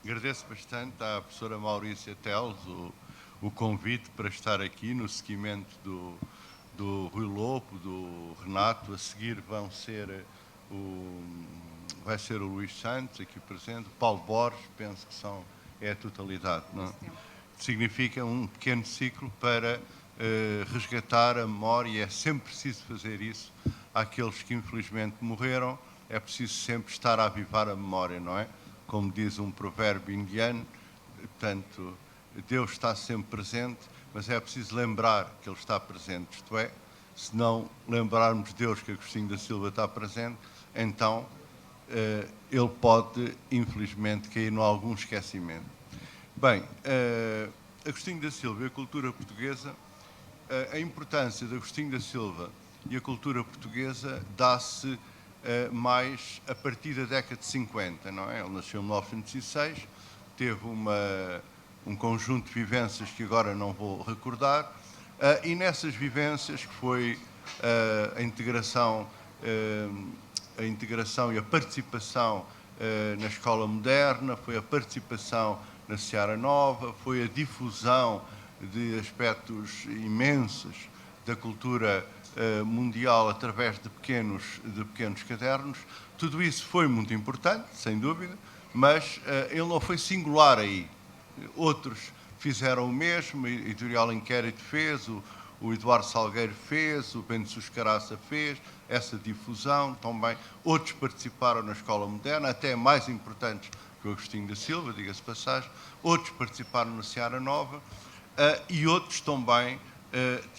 Agradeço bastante à professora Maurícia Teles o convite para estar aqui no seguimento do Rui Lopo, do Renato. A seguir vai ser o Luís Santos, aqui presente, o Paulo Borges, penso que é a totalidade. Não? Significa um pequeno ciclo para resgatar a memória, e é sempre preciso fazer isso àqueles que infelizmente morreram. É preciso sempre estar a avivar a memória, não é? Como diz um provérbio indiano, portanto, Deus está sempre presente, mas é preciso lembrar que Ele está presente. Isto é, se não lembrarmos Deus que Agostinho da Silva está presente, então ele pode, infelizmente, cair em algum esquecimento. Bem, Agostinho da Silva e a cultura portuguesa, a importância de Agostinho da Silva e a cultura portuguesa dá-se mais a partir da década de 50, não é? Ele nasceu em 1906, teve um conjunto de vivências que agora não vou recordar, e nessas vivências, que foi a integração e a participação na escola moderna, foi a participação na Seara Nova, foi a difusão de aspectos imensos da cultura mundial através de pequenos cadernos. Tudo isso foi muito importante, sem dúvida, mas ele não foi singular aí. Outros fizeram o mesmo, a Editorial Inquérito fez, o Eduardo Salgueiro fez, o Bento Suscaraça fez, essa difusão também. Outros participaram na Escola Moderna, até mais importantes que o Agostinho da Silva, diga-se passagem. Outros participaram na Seara Nova e outros também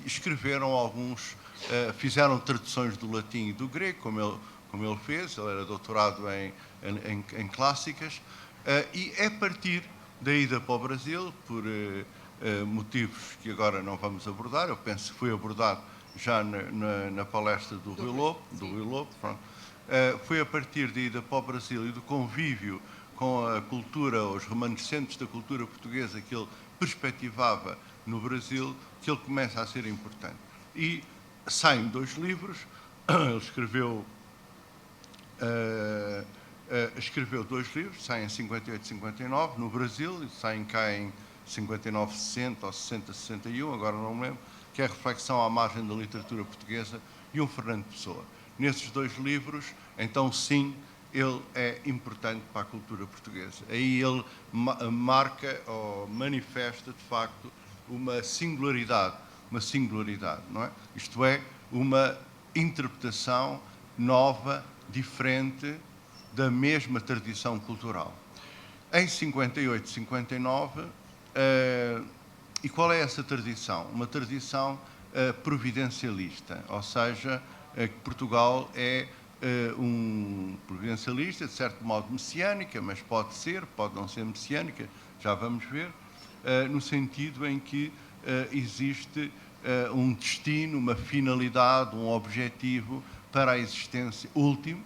escreveram alguns, fizeram traduções do latim e do grego, como ele fez. Ele era doutorado em clássicas, e é a partir da ida para o Brasil, por motivos que agora não vamos abordar, eu penso que foi abordado já na palestra do Rui Lopo, foi a partir da ida para o Brasil e do convívio com a cultura, os remanescentes da cultura portuguesa que ele perspectivava no Brasil, que ele começa a ser importante. E saem 2 livros, ele escreveu 2 livros, saem em 58 e 59, no Brasil, e saem cá em 59, 60 ou 60, 61, agora não me lembro, que é a Reflexão à Margem da Literatura Portuguesa, e um Fernando Pessoa. Nesses 2 livros, então sim, ele é importante para a cultura portuguesa. Aí ele marca ou manifesta, de facto, uma singularidade, não é? Isto é, uma interpretação nova, diferente da mesma tradição cultural. Em 58, 59, e qual é essa tradição? Uma tradição providencialista, ou seja, que Portugal é um providencialista, de certo modo messiânica, mas pode ser, pode não ser messiânica, já vamos ver, no sentido em que existe um destino, uma finalidade, um objetivo para a existência, último,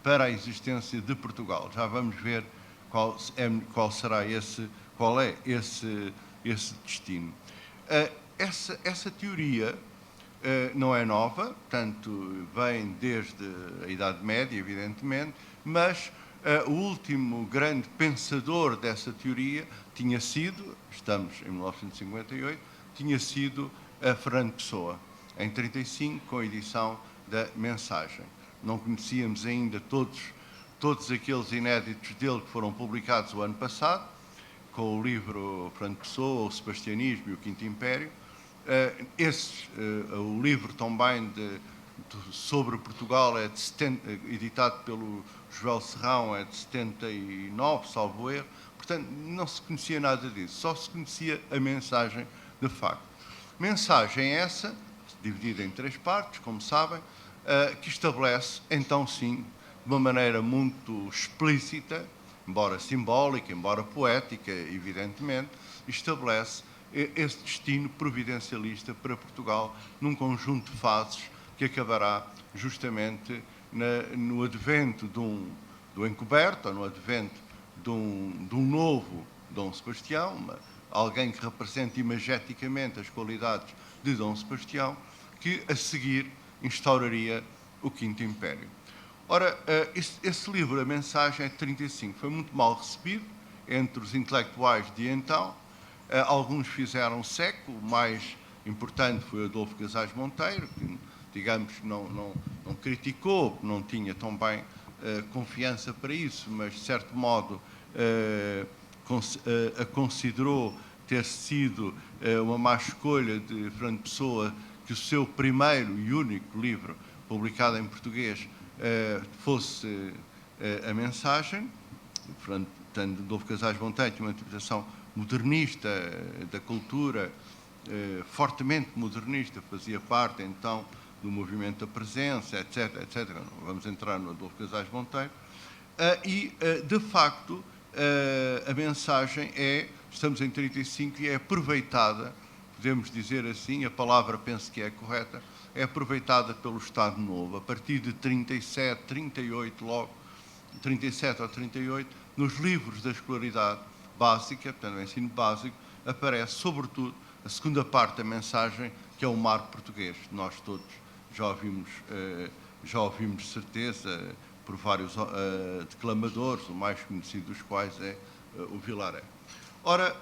para a existência de Portugal. Já vamos ver qual é esse destino. Essa teoria não é nova, portanto, vem desde a Idade Média, evidentemente, mas o último grande pensador dessa teoria tinha sido, estamos em 1958, tinha sido Fernando Pessoa, em 35, com a edição da Mensagem. Não conhecíamos ainda todos aqueles inéditos dele que foram publicados o ano passado, com o livro Fernando Pessoa, o Sebastianismo e o Quinto Império. O livro também sobre Portugal é editado pelo Joel Serrão, é de 79, salvo erro. Portanto, não se conhecia nada disso, só se conhecia a mensagem de facto. Mensagem essa, dividida em 3 partes, como sabem, que estabelece, então sim, de uma maneira muito explícita, embora simbólica, embora poética, evidentemente, estabelece esse destino providencialista para Portugal num conjunto de fases que acabará justamente no advento do encoberto, ou no advento de um novo Dom Sebastião, alguém que representa imageticamente as qualidades de Dom Sebastião, que a seguir instauraria o Quinto Império. Ora, esse livro, A Mensagem, é de 35, foi muito mal recebido, entre os intelectuais de então. Alguns fizeram século, o mais importante foi Adolfo Casais Monteiro, que, digamos, não criticou, não tinha tão bem confiança para isso, mas, de certo modo, a considerou ter sido uma má escolha de Fernando Pessoa que o seu primeiro e único livro publicado em português fosse a mensagem. Portanto, Adolfo Casais Monteiro tinha uma interpretação modernista da cultura, fortemente modernista, fazia parte então do movimento da presença, etc, etc. Não vamos entrar no Adolfo Casais Monteiro. De facto, a mensagem estamos em 35 e é aproveitada, podemos dizer assim, a palavra penso que é correta, é aproveitada pelo Estado Novo, a partir de 37, 38, logo, 37 ou 38, nos livros da escolaridade básica, portanto, o ensino básico, aparece, sobretudo, a segunda parte da mensagem, que é o marco português. Nós todos já ouvimos de certeza, por vários declamadores, o mais conhecido dos quais é o Vilaré. Ora,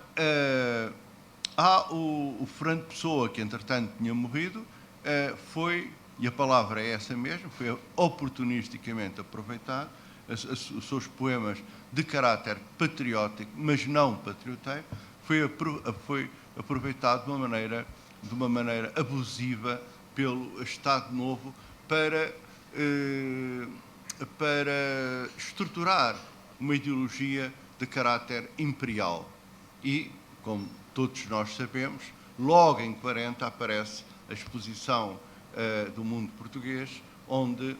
há o Fernando Pessoa, que entretanto tinha morrido, e a palavra é essa mesmo, foi oportunisticamente aproveitado, os seus poemas de caráter patriótico, mas não patrioteiro, foi aproveitado de uma maneira abusiva pelo Estado Novo para estruturar uma ideologia de caráter imperial. E, como todos nós sabemos, logo em 40 aparece a exposição do mundo português, onde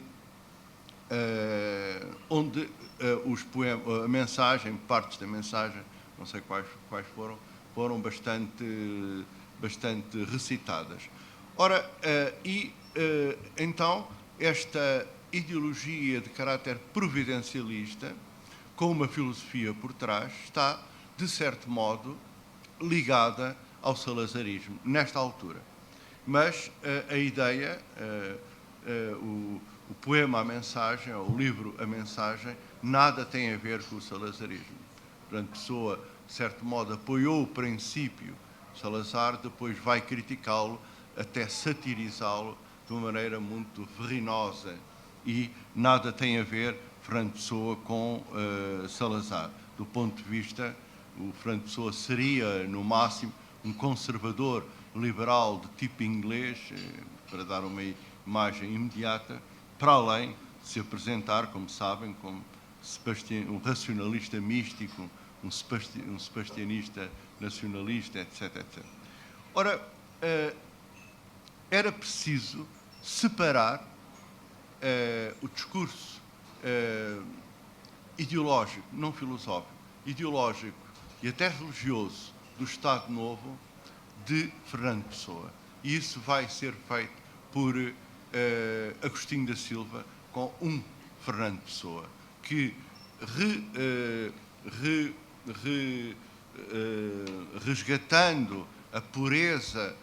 os poemas, a mensagem, partes da mensagem, não sei quais foram bastante recitadas. Ora, então, esta ideologia de caráter providencialista, com uma filosofia por trás, está, de certo modo, ligada ao salazarismo, nesta altura. Mas a ideia, o poema A Mensagem, ou o livro A Mensagem, nada tem a ver com o salazarismo. Portanto, Pessoa, de certo modo, apoiou o princípio Salazar, depois vai criticá-lo, até satirizá-lo de uma maneira muito verrinosa. E nada tem a ver, Fernando Pessoa, com Salazar. Do ponto de vista, o Fernando Pessoa seria, no máximo, um conservador liberal de tipo inglês, para dar uma imagem imediata, para além de se apresentar, como sabem, como um racionalista místico, um sebastianista nacionalista, etc, etc. Ora, era preciso separar o discurso ideológico, não filosófico, ideológico e até religioso do Estado Novo de Fernando Pessoa. E isso vai ser feito por Agostinho da Silva com um Fernando Pessoa, que resgatando a pureza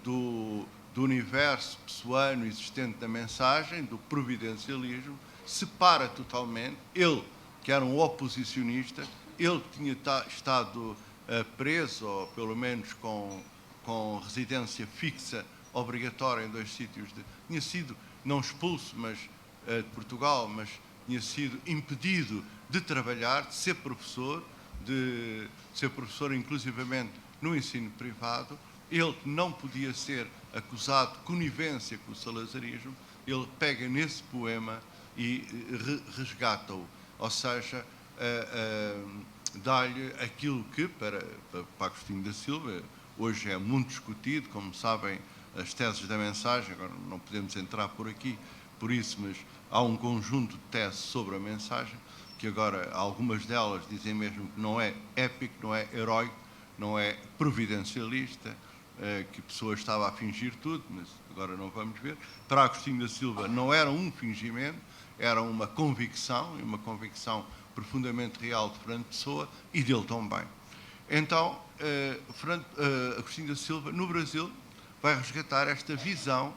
do universo pessoano existente da mensagem, do providencialismo, separa totalmente, ele, que era um oposicionista, ele que tinha estado preso, ou pelo menos com residência fixa obrigatória em 2 sítios, tinha sido, não expulso de Portugal, mas tinha sido impedido de trabalhar, de ser professor inclusivamente no ensino privado. Ele não podia ser acusado de conivência com o salazarismo, ele pega nesse poema e resgata-o, ou seja, dá-lhe aquilo que, para Agostinho da Silva, hoje é muito discutido, como sabem, as teses da mensagem, agora não podemos entrar por aqui, por isso, mas há um conjunto de teses sobre a mensagem, que agora algumas delas dizem mesmo que não é épico, não é heróico, não é providencialista, que a pessoa estava a fingir tudo, mas agora não vamos ver. Para Agostinho da Silva não era um fingimento, era uma convicção, e uma convicção profundamente real de Fernando Pessoa e dele também. Então, Agostinho da Silva, no Brasil, vai resgatar esta visão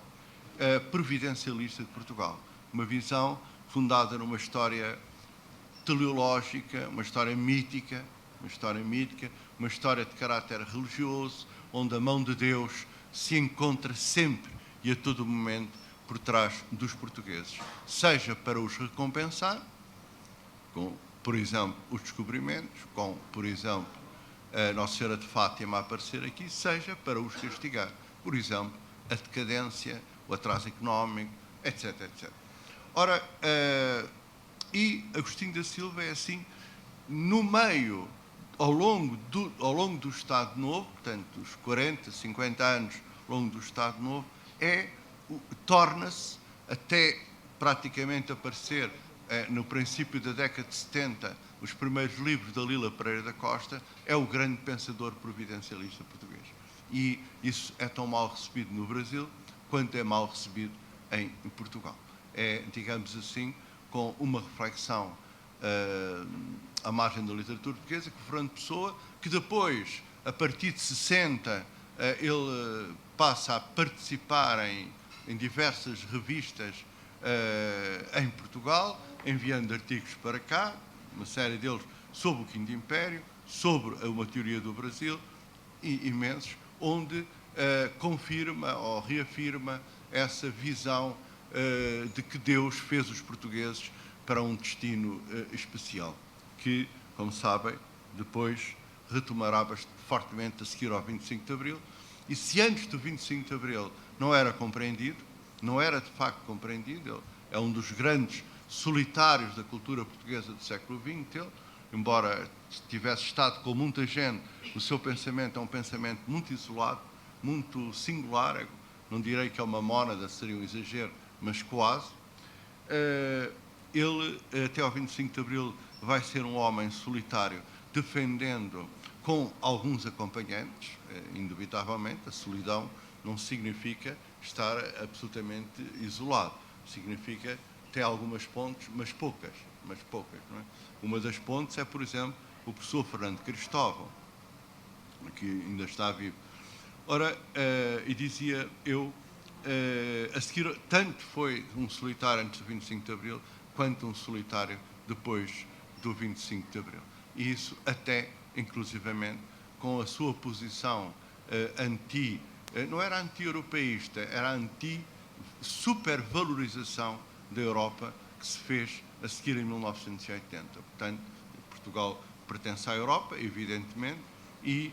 providencialista de Portugal. Uma visão fundada numa história teleológica, uma história mítica, uma história mítica, uma história de caráter religioso, onde a mão de Deus se encontra sempre e a todo momento por trás dos portugueses, seja para os recompensar, com, por exemplo, os descobrimentos, com, por exemplo, a Nossa Senhora de Fátima a aparecer aqui, seja para os castigar, por exemplo, a decadência, o atraso económico, etc, etc. Ora, e Agostinho da Silva é assim, no meio, ao longo do Estado Novo, portanto, os 40, 50 anos ao longo do Estado Novo, torna-se, até praticamente aparecer no princípio da década de 70, os primeiros livros da Lila Pereira da Costa, é o grande pensador providencialista português. E isso é tão mal recebido no Brasil quanto é mal recebido em Portugal. É, digamos assim, com uma reflexão à margem da literatura portuguesa, que Fernando Pessoa, que depois, a partir de 60, ele passa a participar em diversas revistas em Portugal, enviando artigos para cá, uma série deles sobre o Quinto Império, sobre uma teoria do Brasil, e imensos, onde confirma ou reafirma essa visão de que Deus fez os portugueses para um destino especial, que, como sabem, depois retomará fortemente a seguir ao 25 de Abril. E se antes do 25 de Abril não era compreendido, não era de facto compreendido, ele é um dos grandes solitários da cultura portuguesa do século XX, ele, embora tivesse estado com muita gente, o seu pensamento é um pensamento muito isolado, muito singular, não direi que é uma mónada, seria um exagero, mas quase. Ele, até ao 25 de Abril, vai ser um homem solitário, defendendo com alguns acompanhantes, indubitavelmente. A solidão não significa estar absolutamente isolado, significa ter algumas pontes, mas poucas, não é? Uma das pontes é, por exemplo, o professor Fernando Cristóvão, que ainda está vivo. Ora, e dizia eu, a seguir, tanto foi um solitário antes do 25 de Abril, quanto um solitário depois do 25 de Abril. E isso até, inclusivamente, com a sua posição não era anti-europeísta, era anti-supervalorização da Europa, que se fez a seguir em 1980. Portanto, Portugal pertence à Europa, evidentemente, e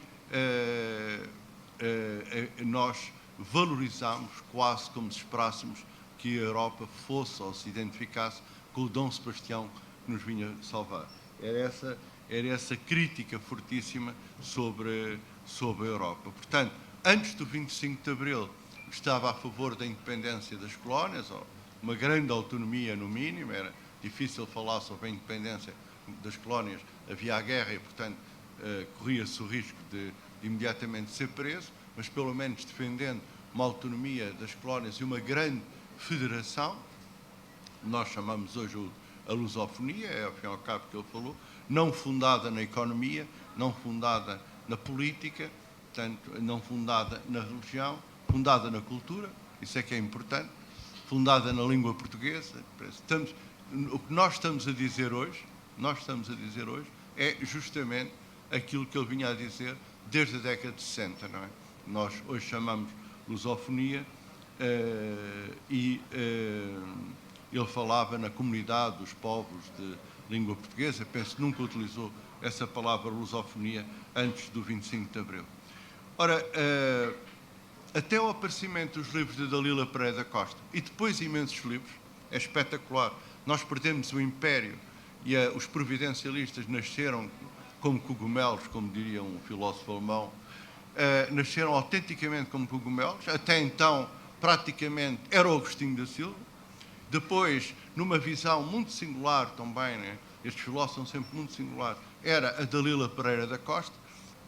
nós valorizamos quase como se esperássemos que a Europa fosse ou se identificasse com o Dom Sebastião que nos vinha salvar. Era essa crítica fortíssima sobre a Europa. Portanto, antes do 25 de Abril, estava a favor da independência das colónias, ou uma grande autonomia no mínimo, era difícil falar sobre a independência das colónias, havia a guerra e, portanto, corria-se o risco de imediatamente ser preso, mas pelo menos defendendo uma autonomia das colónias e uma grande federação. Nós chamamos hoje a lusofonia, é ao fim e ao cabo que ele falou, não fundada na economia, não fundada na política, portanto, não fundada na religião, fundada na cultura, isso é que é importante, fundada na língua portuguesa. O que nós estamos a dizer hoje é justamente aquilo que ele vinha a dizer desde a década de 60, não é? Nós hoje chamamos lusofonia ele falava na comunidade dos povos de língua portuguesa, penso que nunca utilizou essa palavra lusofonia antes do 25 de Abril. Ora, até o aparecimento dos livros de Dalila Pereira da Costa e depois imensos livros, é espetacular. Nós perdemos o Império e os providencialistas nasceram como cogumelos, como diria um filósofo alemão, nasceram autenticamente como cogumelos. Até então, praticamente, era o Agostinho da Silva. Depois, numa visão muito singular também, né? Estes filósofos são sempre muito singulares, era a Dalila Pereira da Costa.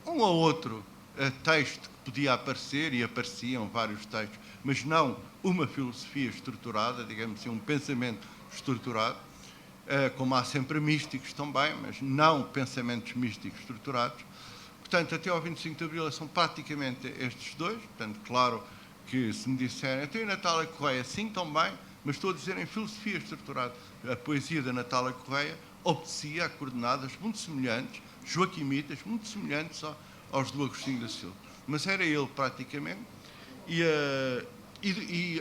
Um ou outro texto que podia aparecer, e apareciam vários textos, mas não uma filosofia estruturada, digamos assim, um pensamento estruturado, como há sempre místicos também, mas não pensamentos místicos estruturados. Portanto, até ao 25 de Abril são praticamente estes dois. Portanto, claro que se me disserem, até a Natália Correia, sim, também, mas estou a dizer em filosofia estruturada. A poesia da Natália Correia obedecia a coordenadas muito semelhantes, joaquimitas, muito semelhantes aos do Agostinho da Silva. Mas era ele praticamente, e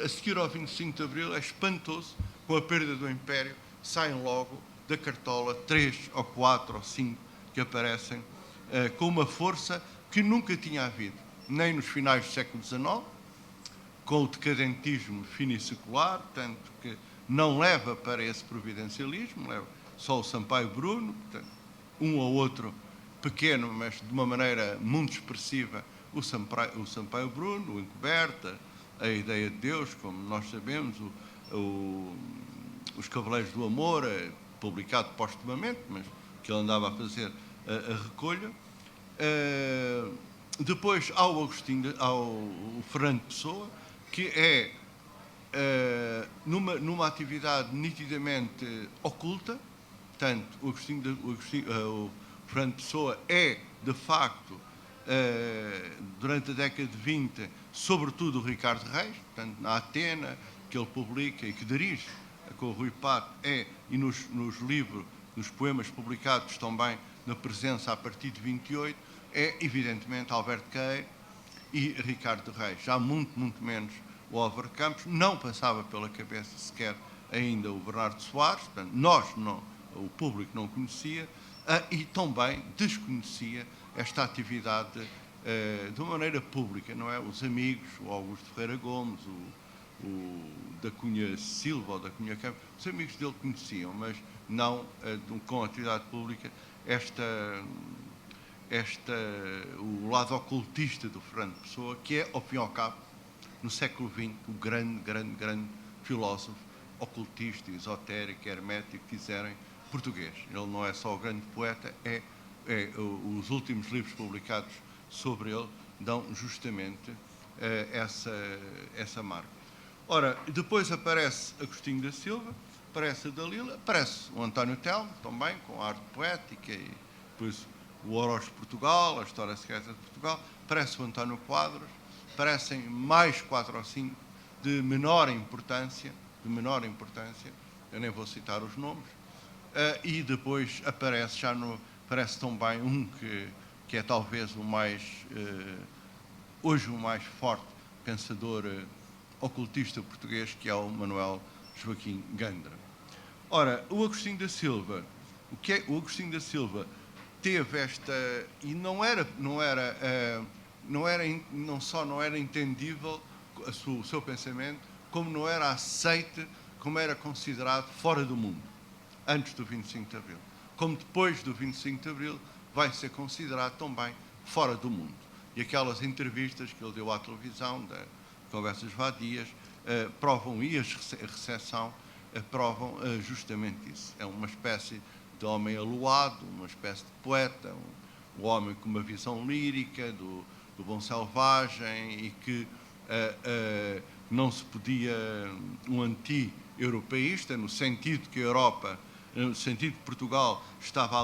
a seguir ao 25 de Abril é espantoso, com a perda do Império, saem logo da cartola 3 ou 4 ou 5 que aparecem com uma força que nunca tinha havido, nem nos finais do século XIX, com o decadentismo finissecular, tanto que não leva para esse providencialismo, leva só o Sampaio Bruno, portanto, um ou outro pequeno, mas de uma maneira muito expressiva, o Sampaio Bruno, o Encoberta, a Ideia de Deus, como nós sabemos, os Cavaleiros do Amor, publicado postumamente, mas que ele andava a fazer a recolha. Depois há o Fernando Pessoa, que é numa atividade nitidamente oculta. Portanto, o Fernando Pessoa é, de facto, durante a década de 20, sobretudo o Ricardo Reis, portanto, na Atena, que ele publica e que dirige com o Rui Pato, e nos livros, nos poemas publicados também na presença a partir de 28, é evidentemente Alberto Queiro e Ricardo Reis. Já muito menos o Álvaro Campos, não passava pela cabeça sequer ainda o Bernardo Soares, portanto, o público não conhecia, e também desconhecia esta atividade de uma maneira pública, não é? Os amigos, o Augusto Ferreira Gomes, o da Cunha Silva ou da Cunha Campos, os amigos dele conheciam, mas não com a atividade pública o lado ocultista do Fernando Pessoa, que é, ao fim e ao cabo, no século XX, o grande filósofo ocultista, esotérico, hermético, quiserem, português. Ele não é só o grande poeta, os últimos livros publicados sobre ele dão justamente essa marca. Ora, depois aparece Agostinho da Silva, aparece a Dalila, aparece o António Telmo, também, com a arte poética, e depois o Oroz de Portugal, a História Secreta de Portugal, aparece o António Quadros, aparecem mais 4 ou 5 de menor importância, eu nem vou citar os nomes, e depois aparece também um que é talvez hoje o mais forte pensador ocultista português, que é o Manuel Joaquim Gandra. Ora, o Agostinho da Silva, o Agostinho da Silva teve esta, e não só não era entendível o seu pensamento, como não era aceite, como era considerado fora do mundo, antes do 25 de Abril. Como depois do 25 de Abril vai ser considerado também fora do mundo. E aquelas entrevistas que ele deu à televisão, da Conversas Vadias, provam, e a recepção provam justamente isso. É uma espécie de homem aluado, uma espécie de poeta, um homem com uma visão lírica do bom selvagem, e que não se podia, um anti-europeísta, no sentido que a Europa, no sentido que Portugal estava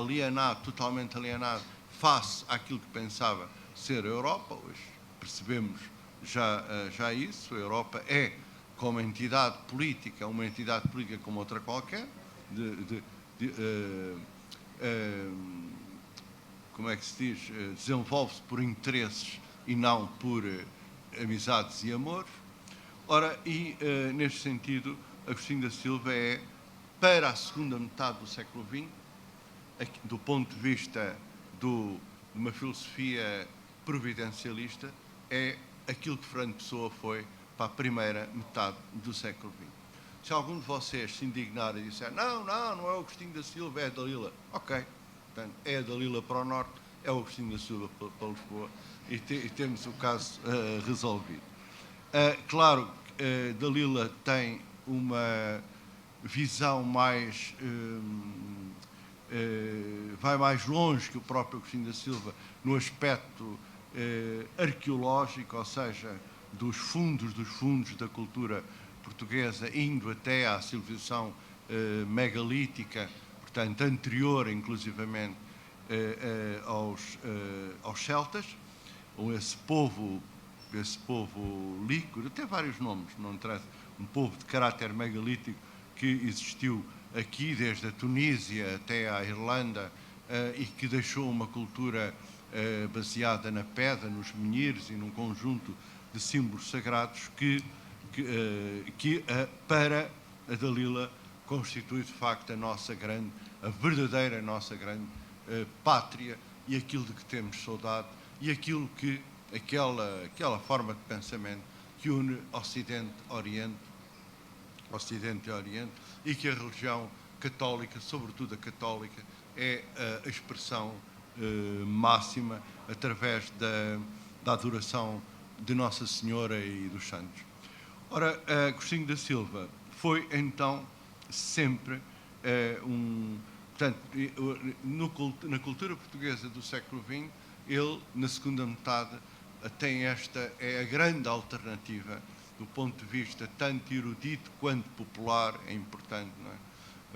totalmente alienado face àquilo que pensava ser a Europa. Hoje percebemos já isso. A Europa é, como entidade política, uma entidade política como outra qualquer, como é que se diz? Desenvolve-se por interesses e não por amizades e amores. Ora, neste sentido, Agostinho da Silva é, para a segunda metade do século XX, do ponto de vista de uma filosofia providencialista, é aquilo que Fernando Pessoa foi para a primeira metade do século XX. Se algum de vocês se indignar e disser não é o Agostinho da Silva, é a Dalila, ok, portanto, é a Dalila para o Norte, é o Agostinho da Silva para Lisboa, e temos o caso resolvido. Claro, Dalila tem uma visão mais vai mais longe que o próprio Agostinho da Silva no aspecto arqueológico, ou seja, dos fundos da cultura portuguesa, indo até à civilização megalítica, portanto, anterior, inclusivamente, aos celtas, ou esse povo líquor, tem vários nomes, não interessa, um povo de caráter megalítico que existiu aqui desde a Tunísia até à Irlanda, e que deixou uma cultura baseada na pedra, nos menhirs e num conjunto de símbolos sagrados que para a Dalila constitui de facto a verdadeira nossa grande pátria, e aquilo de que temos saudade, e aquela forma de pensamento que une Ocidente e Oriente, e que a religião católica, sobretudo a católica, é a expressão máxima através da adoração de Nossa Senhora e dos santos. Ora, Agostinho da Silva foi então sempre portanto, na cultura portuguesa do século XX, ele, na segunda metade, tem é a grande alternativa do ponto de vista tanto erudito quanto popular. É importante, não é?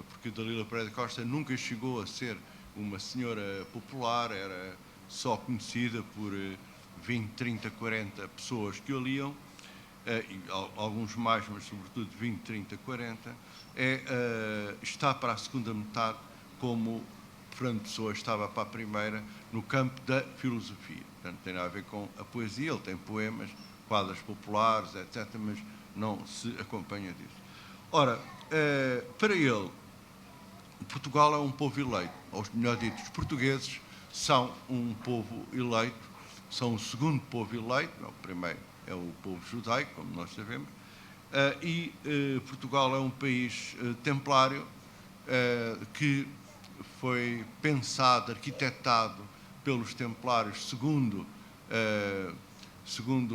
Porque Dalila Pereira da Costa nunca chegou a ser uma senhora popular, era só conhecida por 20, 30, 40 pessoas que o liam, e alguns mais, mas sobretudo 20, 30, 40, está para a segunda metade como Fernando Pessoa estava para a primeira, no campo da filosofia. Portanto, tem a ver com a poesia, ele tem poemas, quadras populares, etc., mas não se acompanha disso. Ora, para ele, Portugal é um povo eleito, ou melhor dito, os portugueses são um povo eleito, são o segundo povo eleito, o primeiro é o povo judaico, como nós sabemos, e Portugal é um país templário que foi pensado, arquitetado pelos templários segundo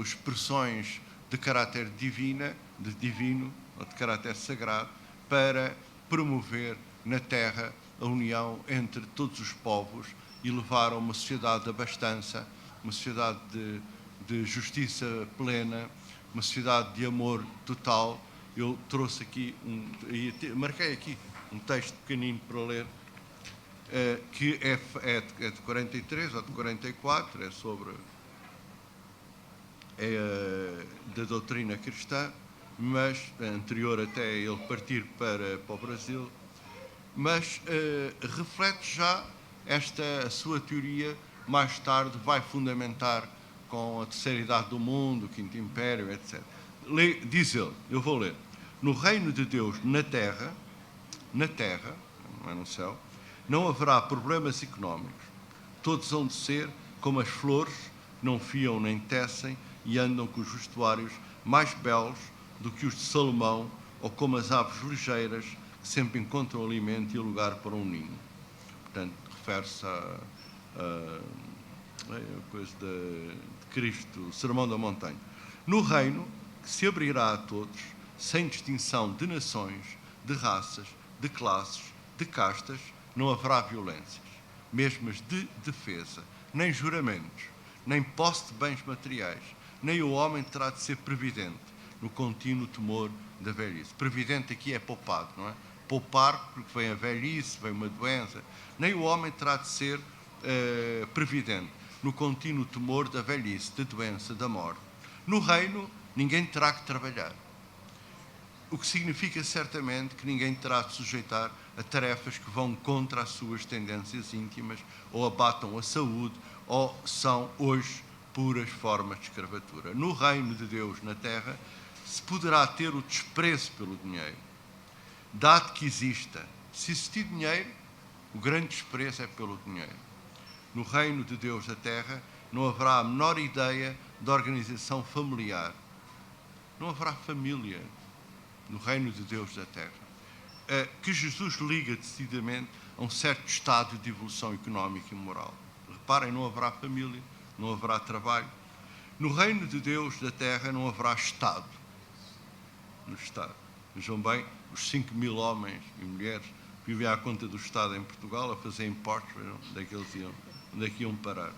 expressões de caráter divino ou de caráter sagrado, para promover na terra a união entre todos os povos e levar a uma sociedade de abastança, uma sociedade de justiça plena, uma sociedade de amor total. Eu trouxe aqui, marquei aqui um texto pequenino para ler, que é de 43 ou de 44, é sobre da doutrina cristã, mas anterior até ele partir para o Brasil, mas reflete já a sua teoria. Mais tarde vai fundamentar com a Terceira Idade do Mundo, o Quinto Império, etc. Diz ele, eu vou ler: no reino de Deus na terra, não é no céu, não haverá problemas económicos. Todos hão de ser como as flores, não fiam nem tecem e andam com os vestuários mais belos do que os de Salomão, ou como as aves ligeiras que sempre encontram alimento e lugar para um ninho. Portanto, refere-se a coisa de Cristo, o Sermão da Montanha. No reino que se abrirá a todos, sem distinção de nações, de raças, de classes, de castas, não haverá violências, mesmo as de defesa, nem juramentos, nem posse de bens materiais, nem o homem terá de ser previdente no contínuo temor da velhice. Previdente aqui é poupado, não é? Poupar, porque vem a velhice, vem uma doença. Nem o homem terá de ser previdente no contínuo temor da velhice, da doença, da morte. No reino, ninguém terá que trabalhar. O que significa certamente que ninguém terá de sujeitar a tarefas que vão contra as suas tendências íntimas, ou abatam a saúde, ou são hoje puras formas de escravatura. No reino de Deus na terra, se poderá ter o desprezo pelo dinheiro, dado que exista. Se existir dinheiro, o grande desprezo é pelo dinheiro. No reino de Deus da terra, não haverá a menor ideia de organização familiar. Não haverá família no reino de Deus da terra. Que Jesus liga decididamente a um certo estado de evolução económica e moral. Reparem, não haverá família, não haverá trabalho. No reino de Deus da terra não haverá Estado. No Estado. Vejam bem, os 5.000 homens e mulheres que vivem à conta do Estado em Portugal a fazer impostos, onde é que iam parar?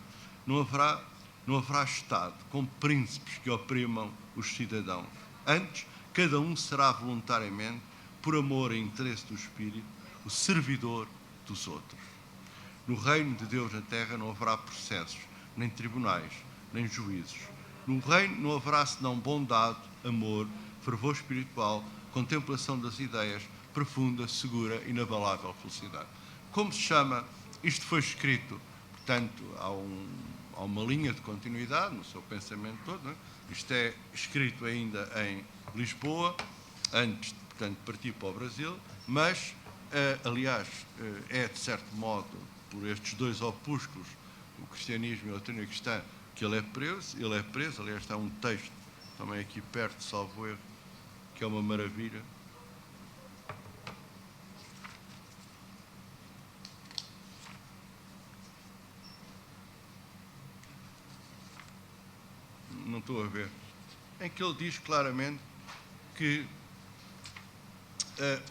Não haverá Estado com príncipes que oprimam os cidadãos. Antes, cada um será voluntariamente, por amor e interesse do Espírito, o servidor dos outros. No reino de Deus na terra não haverá processos, nem tribunais, nem juízos. No reino não haverá senão bondade, amor, fervor espiritual, contemplação das ideias, profunda, segura, inabalável felicidade. Como se chama? Isto foi escrito, portanto, há uma linha de continuidade no seu pensamento todo, não é? Isto é escrito ainda em Lisboa, antes, portanto, de partir para o Brasil, mas, aliás, é de certo modo, por estes dois opúsculos, o cristianismo e a doutrina cristã, que ele é preso, aliás, está um texto também aqui perto, salvo erro, que é uma maravilha. Não estou a ver. Em que ele diz claramente que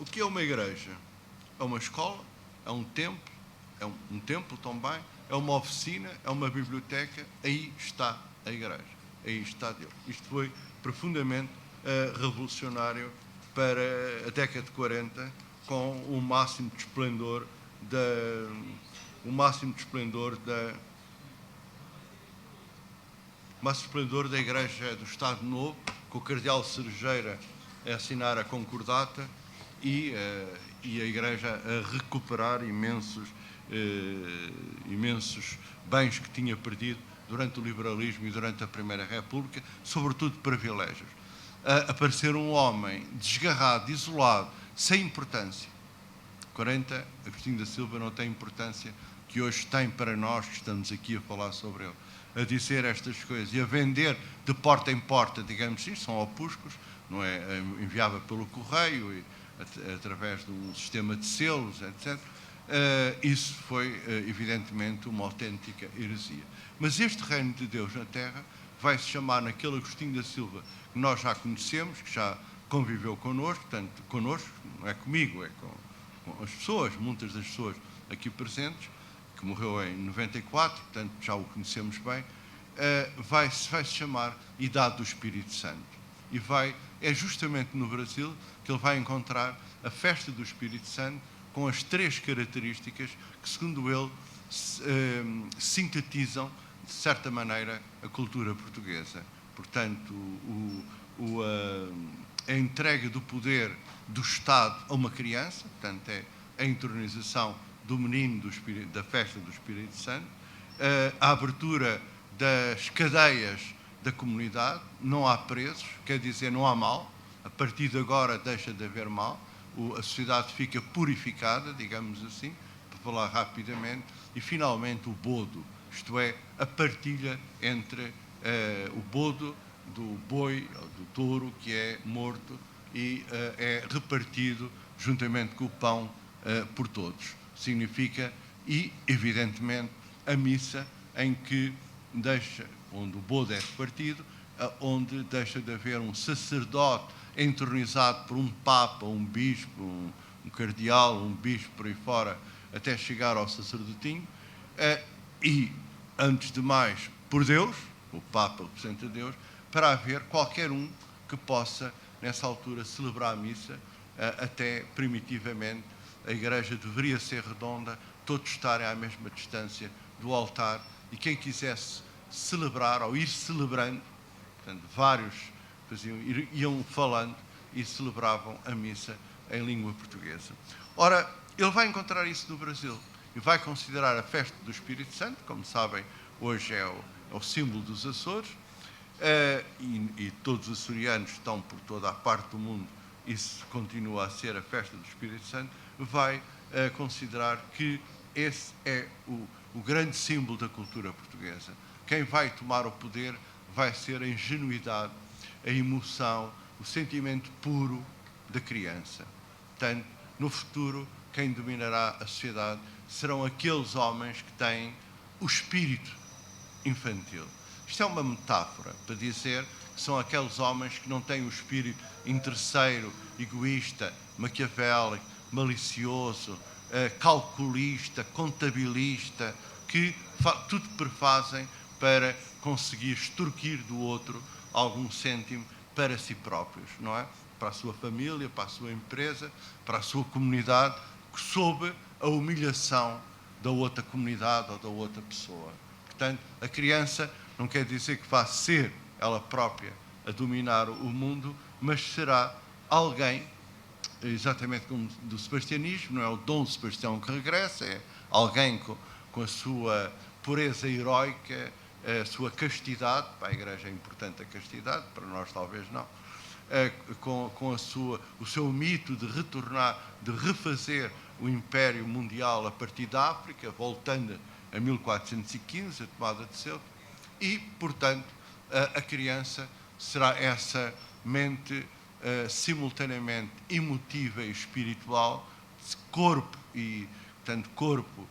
o que é uma igreja? É uma escola, é um templo, um templo também, é uma oficina, é uma biblioteca, aí está a igreja, aí está Deus. Isto foi profundamente revolucionário para a década de 40, com o máximo de esplendor da Igreja do Estado Novo, com o cardeal Cerejeira a assinar a concordata e a Igreja a recuperar imensos bens que tinha perdido durante o liberalismo e durante a Primeira República, sobretudo privilégios. Aparecer um homem desgarrado, isolado, sem importância. 40, Agostinho da Silva não tem importância que hoje tem para nós que estamos aqui a falar sobre ele, a dizer estas coisas e a vender de porta em porta, digamos assim, são opúsculos, não é? Enviava pelo correio e através de um sistema de selos, etc. Isso foi, evidentemente, uma autêntica heresia. Mas este reino de Deus na Terra vai se chamar, naquele Agostinho da Silva que nós já conhecemos, que já conviveu connosco, portanto, connosco, não é comigo, é com as pessoas, muitas das pessoas aqui presentes, que morreu em 94, portanto já o conhecemos bem, vai-se chamar Idade do Espírito Santo. E é justamente no Brasil que ele vai encontrar a festa do Espírito Santo com as três características que, segundo ele, sintetizam, de certa maneira, a cultura portuguesa. Portanto, a entrega do poder do Estado a uma criança, portanto, é a entronização do menino da festa do Espírito Santo, a abertura das cadeias da comunidade, não há presos, quer dizer, não há mal, a partir de agora deixa de haver mal, a sociedade fica purificada, digamos assim, para falar rapidamente, e finalmente o bodo, isto é, a partilha entre o bodo do boi, ou do touro, que é morto e é repartido juntamente com o pão por todos. Significa, e evidentemente, a missa em que onde o bodo é repartido, onde deixa de haver um sacerdote entronizado por um papa, um bispo, um cardeal, um bispo por aí fora, até chegar ao sacerdotinho, e, antes de mais, por Deus, o papa representa Deus, para haver qualquer um que possa, nessa altura, celebrar a missa. Até primitivamente a igreja deveria ser redonda, todos estarem à mesma distância do altar, e quem quisesse celebrar ou ir celebrando, portanto, vários iam falando e celebravam a missa em língua portuguesa. Ora, ele vai encontrar isso no Brasil e vai considerar a festa do Espírito Santo, como sabem, hoje é o símbolo dos Açores, e todos os açorianos estão por toda a parte do mundo, isso continua a ser a festa do Espírito Santo, vai considerar que esse é o grande símbolo da cultura portuguesa. Quem vai tomar o poder vai ser a ingenuidade, a emoção, o sentimento puro da criança. Portanto, no futuro, quem dominará a sociedade serão aqueles homens que têm o espírito infantil. Isto é uma metáfora para dizer que são aqueles homens que não têm o espírito interesseiro, egoísta, maquiavélico, malicioso, calculista, contabilista, que tudo prefazem para conseguir extorquir do outro algum cêntimo para si próprios, não é? Para a sua família, para a sua empresa, para a sua comunidade, sob a humilhação da outra comunidade ou da outra pessoa. Portanto, a criança não quer dizer que vá ser ela própria a dominar o mundo, mas será alguém, exatamente como do sebastianismo, não é o Dom Sebastião que regressa, é alguém com a sua pureza heroica, a sua castidade. Para a Igreja é importante a castidade, para nós talvez não, com o seu mito de retornar, de refazer o Império Mundial a partir da África, voltando a 1415, a tomada de Ceuta, e, portanto, a criança será essa mente simultaneamente emotiva e espiritual, corpo e, portanto, corpo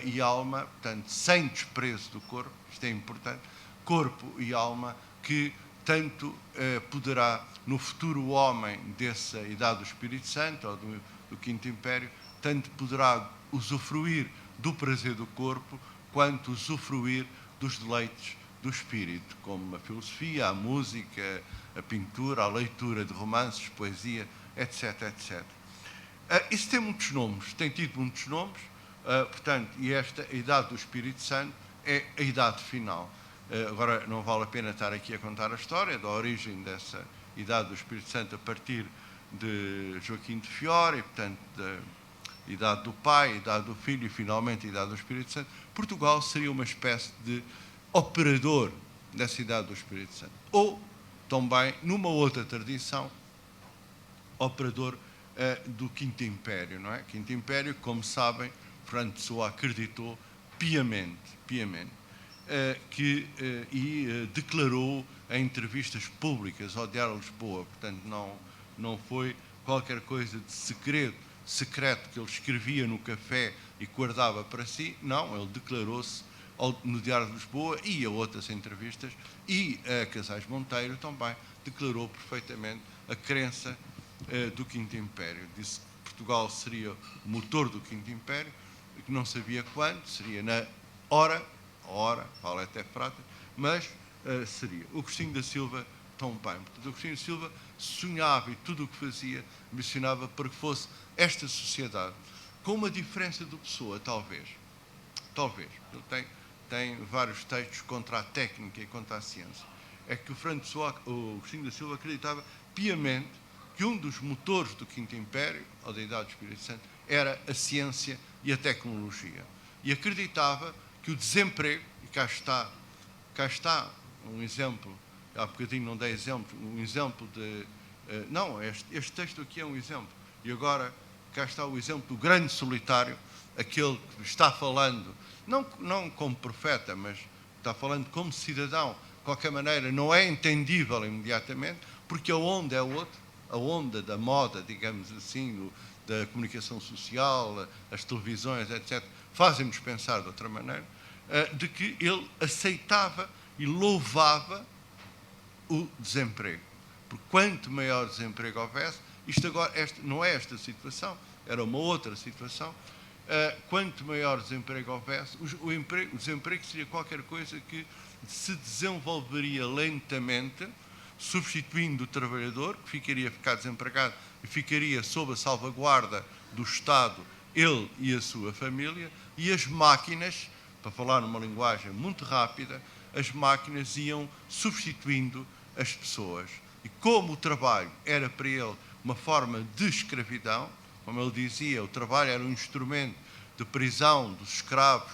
e alma, portanto, sem desprezo do corpo, isto é importante, corpo e alma, que tanto poderá, no futuro homem dessa idade do Espírito Santo, ou do Quinto Império, tanto poderá usufruir do prazer do corpo, quanto usufruir dos deleites do espírito, como a filosofia, a música, a pintura, a leitura de romances, poesia, etc, etc. Isso tem muitos nomes, tem tido muitos nomes, portanto, e esta a idade do Espírito Santo é a idade final. Agora, não vale a pena estar aqui a contar a história da origem dessa idade do Espírito Santo a partir de Joaquim de Fiore, portanto, da idade do Pai, a idade do Filho e, finalmente, a idade do Espírito Santo. Portugal seria uma espécie de operador dessa idade do Espírito Santo. Ou, também, numa outra tradição, operador do Quinto Império, não é? Quinto Império, como sabem, Fernando Pessoa acreditou piamente, e declarou em entrevistas públicas ao Diário de Lisboa, portanto não foi qualquer coisa de secreto que ele escrevia no café e guardava para si, não, ele declarou-se no Diário de Lisboa e a outras entrevistas, e a Casais Monteiro também declarou perfeitamente a crença do Quinto Império. Disse que Portugal seria o motor do Quinto Império, que não sabia quando, seria na hora, vale até prata, mas seria. O Agostinho da Silva também. Portanto, o Agostinho da Silva sonhava e tudo o que fazia missionava para que fosse esta sociedade, com uma diferença do Pessoa, talvez. Ele tem vários textos contra a técnica e contra a ciência. É que o Agostinho da Silva acreditava piamente que um dos motores do Quinto Império, ou da Idade do Espírito Santo, era a ciência e a tecnologia. E acreditava que o desemprego, e cá está um exemplo, há bocadinho não dei exemplo, um exemplo de... não, este texto aqui é um exemplo. E agora, cá está o exemplo do grande solitário, aquele que está falando, não como profeta, mas está falando como cidadão. De qualquer maneira, não é entendível imediatamente, porque a onda é outra, a onda da moda, digamos assim, da comunicação social, as televisões, etc., fazem-nos pensar de outra maneira, de que ele aceitava e louvava o desemprego. Porque quanto maior desemprego houvesse, isto agora não é esta situação, era uma outra situação, quanto maior desemprego houvesse, o desemprego seria qualquer coisa que se desenvolveria lentamente, substituindo o trabalhador, que ficar desempregado e ficaria sob a salvaguarda do Estado, ele e a sua família, e as máquinas, para falar numa linguagem muito rápida, as máquinas iam substituindo as pessoas. E como o trabalho era para ele uma forma de escravidão, como ele dizia, o trabalho era um instrumento de prisão dos escravos,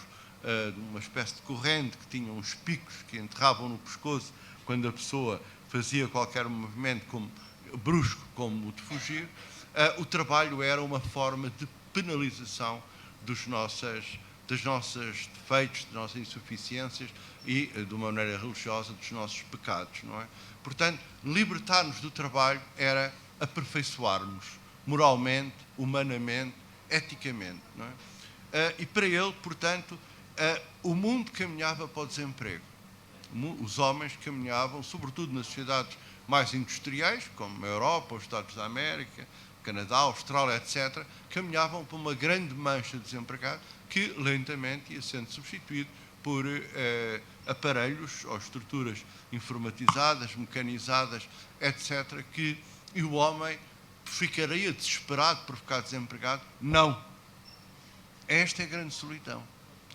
uma espécie de corrente que tinha uns picos que enterravam no pescoço quando a pessoa fazia qualquer movimento brusco, como o de fugir. O trabalho era uma forma de penalização dos nossos defeitos, das nossas insuficiências e, de uma maneira religiosa, dos nossos pecados, não é? Portanto, libertar-nos do trabalho era aperfeiçoar-nos moralmente, humanamente, eticamente, não é? E para ele, portanto, o mundo caminhava para o desemprego. Os homens caminhavam, sobretudo nas sociedades mais industriais, como a Europa, os Estados da América, Canadá, Austrália, etc., caminhavam para uma grande mancha de desempregados que lentamente ia sendo substituído por aparelhos ou estruturas informatizadas, mecanizadas, etc., e o homem ficaria desesperado por ficar desempregado? Não. Esta é a grande solidão.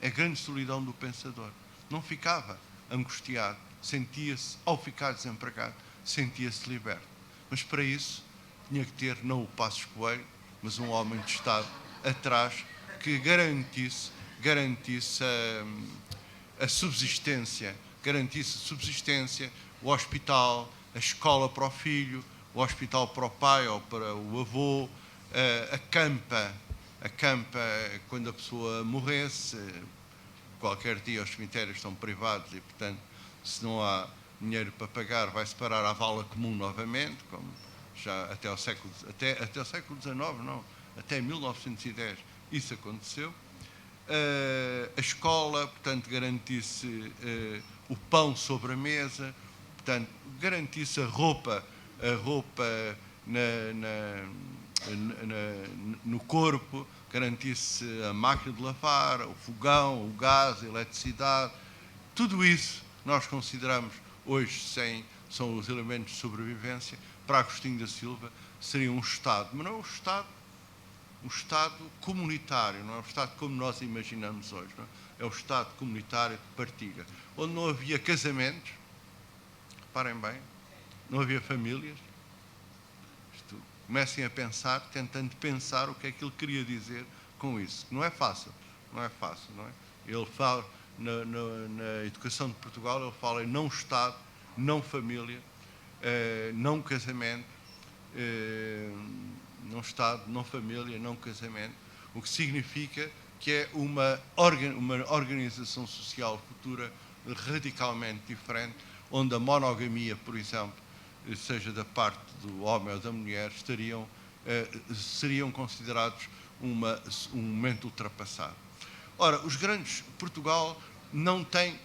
É a grande solidão do pensador. Não ficava angustiado, sentia-se, ao ficar desempregado, sentia-se liberto. Mas para isso tinha que ter não o Passos Coelho, mas um homem de Estado atrás que garantisse a subsistência, o hospital, a escola para o filho, o hospital para o pai ou para o avô, a campa quando a pessoa morresse. Qualquer dia os cemitérios são privados e, portanto, se não há dinheiro para pagar, vai-se parar à vala comum novamente, como já até o século XIX, não, até 1910 isso aconteceu. A escola, portanto, garantisse o pão sobre a mesa, portanto, garantisse a roupa no corpo, garantisse a máquina de lavar, o fogão, o gás, a eletricidade. Tudo isso nós consideramos hoje são os elementos de sobrevivência. Para Agostinho da Silva seria um Estado, mas não é um Estado comunitário, não é um Estado como nós imaginamos hoje, não é? É o Estado comunitário de partilha, onde não havia casamentos, reparem bem, não havia famílias. Comecem a pensar, tentando pensar o que é que ele queria dizer com isso. Não é fácil, não é? Ele fala, na educação de Portugal, ele fala em não Estado, não família, não casamento, não Estado, não família, não casamento, o que significa que é uma organização social futura radicalmente diferente, onde a monogamia, por exemplo, seja da parte do homem ou da mulher, seriam considerados um momento ultrapassado. Ora, Portugal não tem,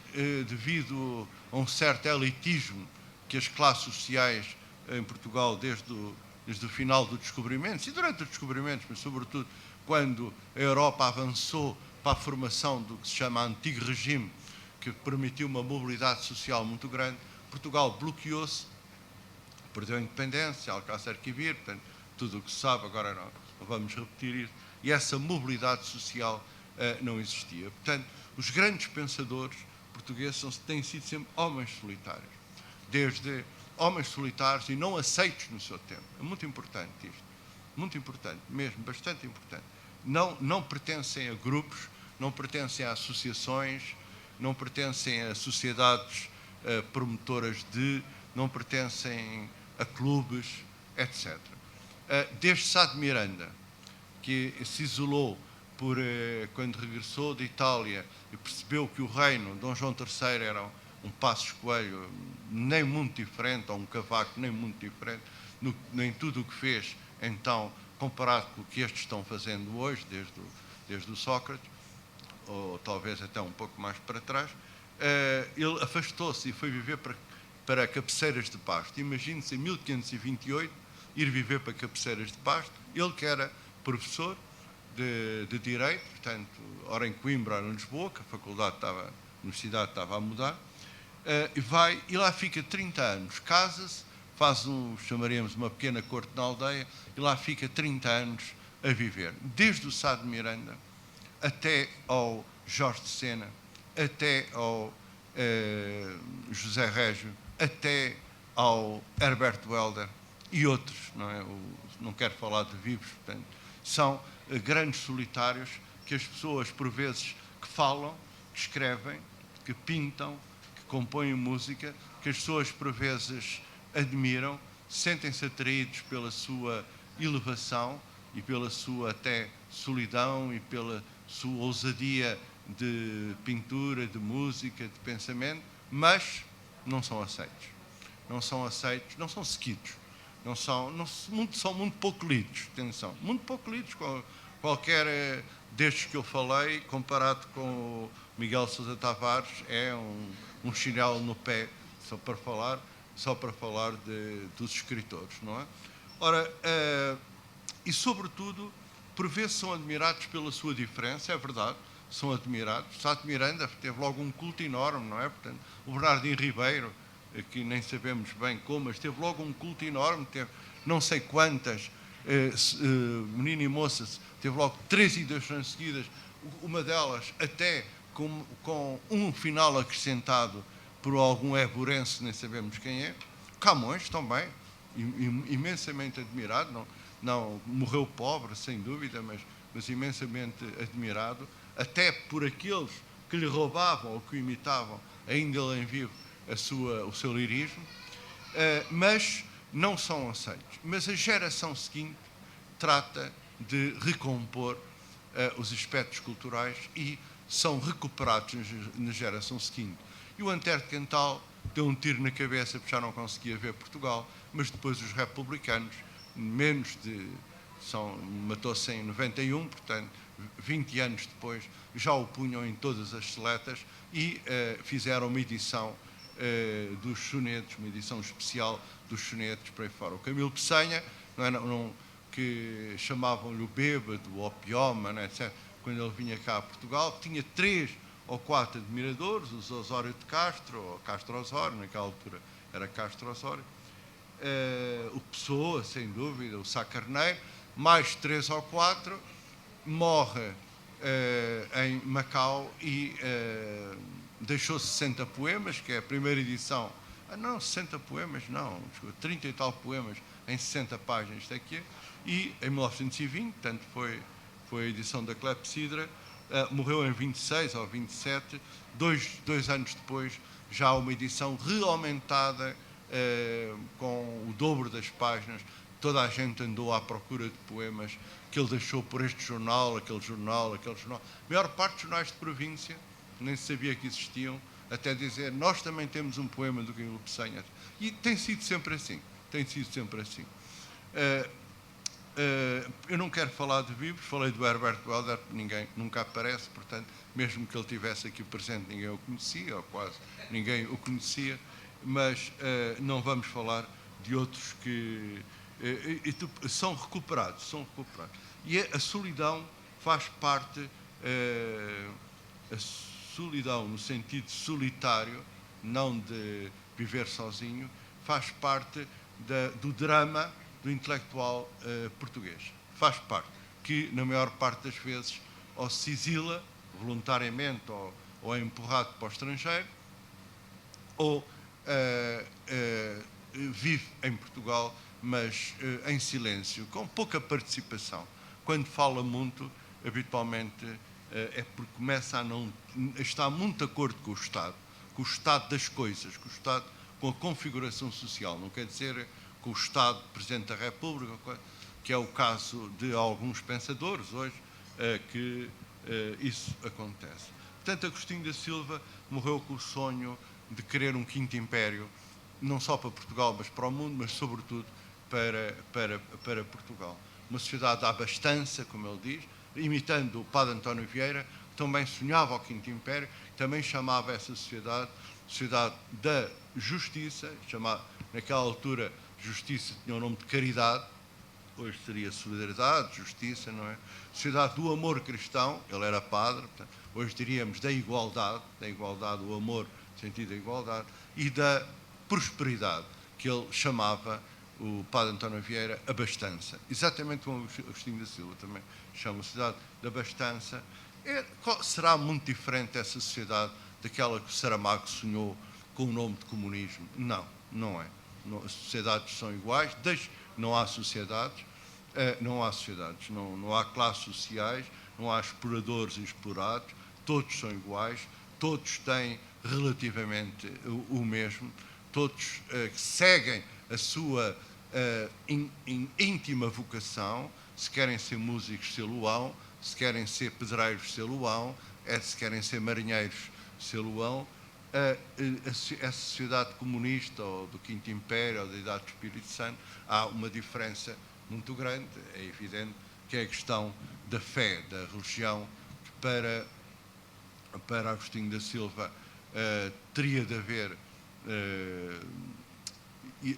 devido a um certo elitismo que as classes sociais em Portugal, desde o final do descobrimento, e durante os descobrimentos, mas sobretudo quando a Europa avançou para a formação do que se chama Antigo Regime, que permitiu uma mobilidade social muito grande, Portugal bloqueou-se, perdeu a independência, Alcácer Quibir, portanto, tudo o que se sabe, agora não vamos repetir isso, e essa mobilidade social não existia. Portanto, os grandes pensadores portugueses têm sido sempre homens solitários, desde homens solitários e não aceitos no seu tempo. É muito importante isto, muito importante, mesmo, bastante importante. Não pertencem a grupos, não pertencem a associações, não pertencem a sociedades promotoras não pertencem a clubes, etc. Desde Sá de Miranda, que se isolou quando regressou de Itália e percebeu que o reino, Dom João III, era um Passos Coelho nem muito diferente, ou um Cavaco nem muito diferente, nem tudo o que fez, então, comparado com o que estes estão fazendo hoje, desde o Sócrates, ou talvez até um pouco mais para trás, ele afastou-se e foi viver para Cabeceiras de Basto. Imagine-se, em 1528, ir viver para Cabeceiras de Basto, ele que era professor de Direito, portanto, ora em Coimbra, ora em Lisboa, que a universidade estava a mudar, e lá fica 30 anos, casa-se, chamaríamos uma pequena corte na aldeia, e lá fica 30 anos a viver, desde o Sá de Miranda até ao Jorge de Sena, até ao José Régio, até ao Herbert Welder e outros, não é? Não quero falar de vivos, portanto, são grandes solitários que as pessoas, por vezes, que falam, que escrevem, que pintam, que compõem música, que as pessoas, por vezes, admiram, sentem-se atraídos pela sua elevação e pela sua até solidão e pela sua ousadia de pintura, de música, de pensamento, mas não são aceitos. Não são seguidos. São muito pouco lidos, atenção. Muito pouco lidos. Qualquer destes que eu falei, comparado com o Miguel Sousa Tavares, é um chinelo no pé, só para falar dos escritores, não é? Ora, e sobretudo, por vezes são admirados pela sua diferença, é verdade, são admirados. Sá de Miranda teve logo um culto enorme, não é? Portanto, o Bernardino Ribeiro, que nem sabemos bem como, mas teve logo um culto enorme, teve não sei quantas, menino e moça, teve logo 3 edições seguidas, uma delas até com um final acrescentado por algum eburense, nem sabemos quem é. Camões também, imensamente admirado, não morreu pobre, sem dúvida, mas imensamente admirado, até por aqueles que lhe roubavam ou que o imitavam, ainda ele em vivo, o seu lirismo, mas não são aceitos. Mas a geração seguinte trata de recompor os aspectos culturais e são recuperados na geração seguinte. E o Antero de Cantal deu um tiro na cabeça porque já não conseguia ver Portugal, mas depois os republicanos, matou-se em 91, portanto, 20 anos depois, já o punham em todas as seletas e fizeram uma edição dos sonetos, uma edição especial dos sonetos para aí fora. O Camilo Peçanha, que chamavam-lhe o bêbado, o opioma, etc., quando ele vinha cá a Portugal, tinha 3 ou 4 admiradores, os Osório de Castro, ou Castro Osório, naquela altura era Castro Osório, o Pessoa, sem dúvida, o Sá Carneiro, mais 3 ou 4, morre em Macau e deixou 60 poemas, que é a primeira edição. 60 poemas, não, 30 e tal poemas em 60 páginas, isto aqui, e em 1920, portanto foi a edição da Clepsidra, morreu em 26 ou 27, dois anos depois, já uma edição reaumentada com o dobro das páginas. Toda a gente andou à procura de poemas que ele deixou por este jornal, aquele jornal, aquele jornal. A maior parte dos jornais de província nem sabia que existiam, até dizer, nós também temos um poema do Camilo Peçanha. E tem sido sempre assim, eu não quero falar de vivos, falei do Herbert Welder, ninguém nunca aparece, portanto, mesmo que ele estivesse aqui presente, ninguém o conhecia, ou quase ninguém o conhecia, mas não vamos falar de outros que são recuperados. E a solidão faz parte, a solidão no sentido solitário, não de viver sozinho, faz parte do drama do intelectual português. Faz parte, que na maior parte das vezes ou se exila voluntariamente ou é empurrado para o estrangeiro, ou vive em Portugal, mas em silêncio, com pouca participação. Quando fala muito, habitualmente é porque começa a estar muito de acordo com o estado das coisas, com a configuração social. Não quer dizer com o Estado do Presidente da República, que é o caso de alguns pensadores hoje, que isso acontece. Portanto, Agostinho da Silva morreu com o sonho de querer um quinto império, não só para Portugal, mas para o mundo, mas sobretudo para Portugal. Uma sociedade à abastança, como ele diz, imitando o padre António Vieira, que também sonhava o quinto império, também chamava essa sociedade da justiça, naquela altura justiça tinha o nome de caridade, hoje seria solidariedade, justiça, não é? Sociedade do amor cristão, ele era padre, portanto, hoje diríamos da igualdade, o amor no sentido da igualdade, e da prosperidade, que ele chamava, o padre António Vieira, abastança. Exatamente como o Agostinho da Silva também chama a sociedade da abastança. Será muito diferente essa sociedade daquela que Saramago sonhou com o nome de comunismo? Não é. As sociedades são iguais, não há sociedades, não há classes sociais, não há exploradores e explorados, todos são iguais, todos têm relativamente o mesmo, todos seguem a sua íntima vocação. Se querem ser músicos, ser-lo-ão, se querem ser pedreiros, ser-lo-ão, se querem ser marinheiros, ser-lo-ão. A sociedade comunista ou do Quinto Império ou da Idade do Espírito Santo, há uma diferença muito grande. É evidente que é a questão da fé, da religião, que para Agostinho da Silva teria de haver,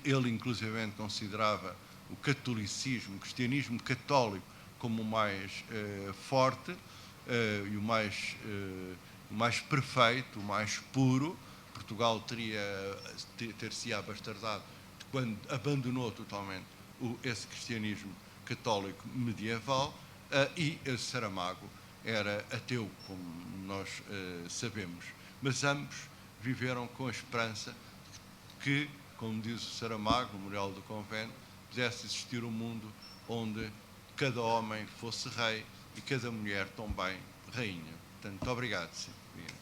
ele inclusivamente considerava o catolicismo, o cristianismo católico como o mais forte e o mais perfeito, o mais puro. Portugal ter-se abastardado quando abandonou totalmente esse cristianismo católico medieval, e Saramago era ateu, como nós sabemos. Mas ambos viveram com a esperança que como diz o Saramago, o Memorial do Convento, pudesse existir um mundo onde cada homem fosse rei e cada mulher também rainha. Portanto, muito obrigado, sim. Obrigado.